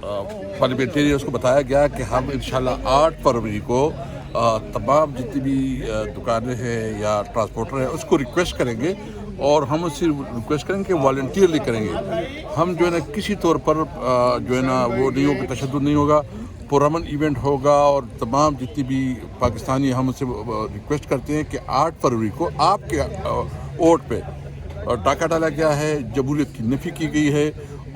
Parliamentarians کو بتایا گیا کہ ہم انشاءاللہ 8 فروری کو تمام جتنی بھی دکانیں ہیں یا ٹرانسپورٹر ہیں اس کو ریکویسٹ کریں گے، اور ہم اس سے ریکویسٹ کریں گے کہ والنٹیئرلی کریں گے. ہم جو ہے نا کسی طور پر جو ہے نا وہ نہیں ہوگا، تشدد نہیں ہوگا، پرامن ایونٹ ہوگا. اور تمام جتنی بھی پاکستانی ہم سے ریکویسٹ کرتے ہیں کہ 8 فروری کو آپ کے ووٹ پہ ڈاکہ ڈالا گیا ہے، جمہوریت کی نفی کی گئی ہے.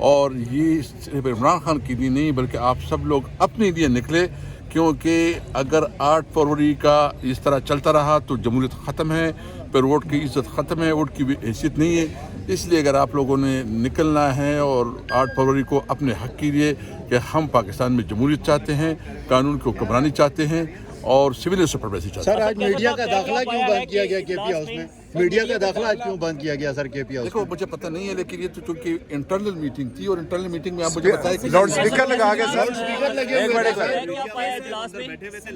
اور یہ صرف عمران خان کے لیے نہیں بلکہ آپ سب لوگ اپنے لیے نکلے، کیونکہ اگر 8 فروری کا اس طرح چلتا رہا تو جمہوریت ختم ہے، پھر ووٹ کی عزت ختم ہے، ووٹ کی حیثیت نہیں ہے. اس لیے اگر آپ لوگوں نے نکلنا ہے اور 8 فروری کو اپنے حق کے لیے کہ ہم پاکستان میں جمہوریت چاہتے ہیں، قانون کی حکمرانی چاہتے ہیں اور سول سپریمیسی چاہتے ہیں. سر آج میڈیا کا داخلہ کیوں بند کیا گیا کے پی ہاؤس میں؟ میڈیا کا داخلہ آج کیوں بند کیا گیا سر کے پی ہاؤس دیکھو میں؟ مجھے پتہ نہیں ہے، لیکن یہ تو چونکہ انٹرنل میٹنگ تھی اور انٹرنل میٹنگ میں آپ مجھے بتائیں کہ لاؤڈ اسپیکر لگا کے سر، اسپیکر لگے ایک ہوئے منٹ تھے سر،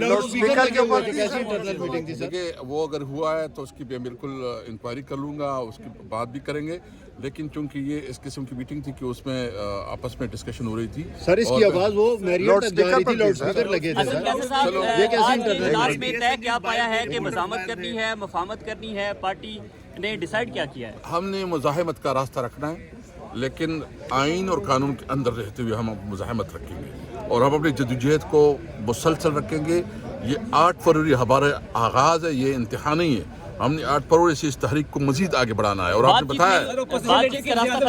لاؤڈ اسپیکر لگے ہوئے تھے، کیسی انٹرنل میٹنگ تھی سر؟ دیکھیے وہ اگر ہوا ہے تو اس کی میں بالکل انکوائری کر لوں گا، اس کی بات بھی کریں گے. لیکن چونکہ یہ اس قسم کی میٹنگ تھی کہ اس میں آپس میں ڈسکشن ہو رہی تھی. سر اس کی آواز وہ میریٹ تک جا رہی تھی، لاؤڈ اسپیکر لگے تھے سر. چلو یہ کیسی انٹرنل اجلاس میں طے کیا پایا ہے کہ مزاحمت کرنی ہے، مفاہمت کرنی ہے، پارٹی نے ڈیسائیڈ کیا کیا ہے؟ ہم نے مزاحمت کا راستہ رکھنا ہے، لیکن آئین اور قانون کے اندر رہتے ہوئے ہم مزاحمت رکھیں گے اور ہم اپنی جدوجہد کو مسلسل رکھیں گے. یہ 8 فروری ہمارا آغاز ہے، یہ انتہا نہیں ہے. ہم نے 8 فروری سے اس تحریک کو مزید آگے بڑھانا ہے اور آپ نے بتایا ہے بات چیت کا راستہ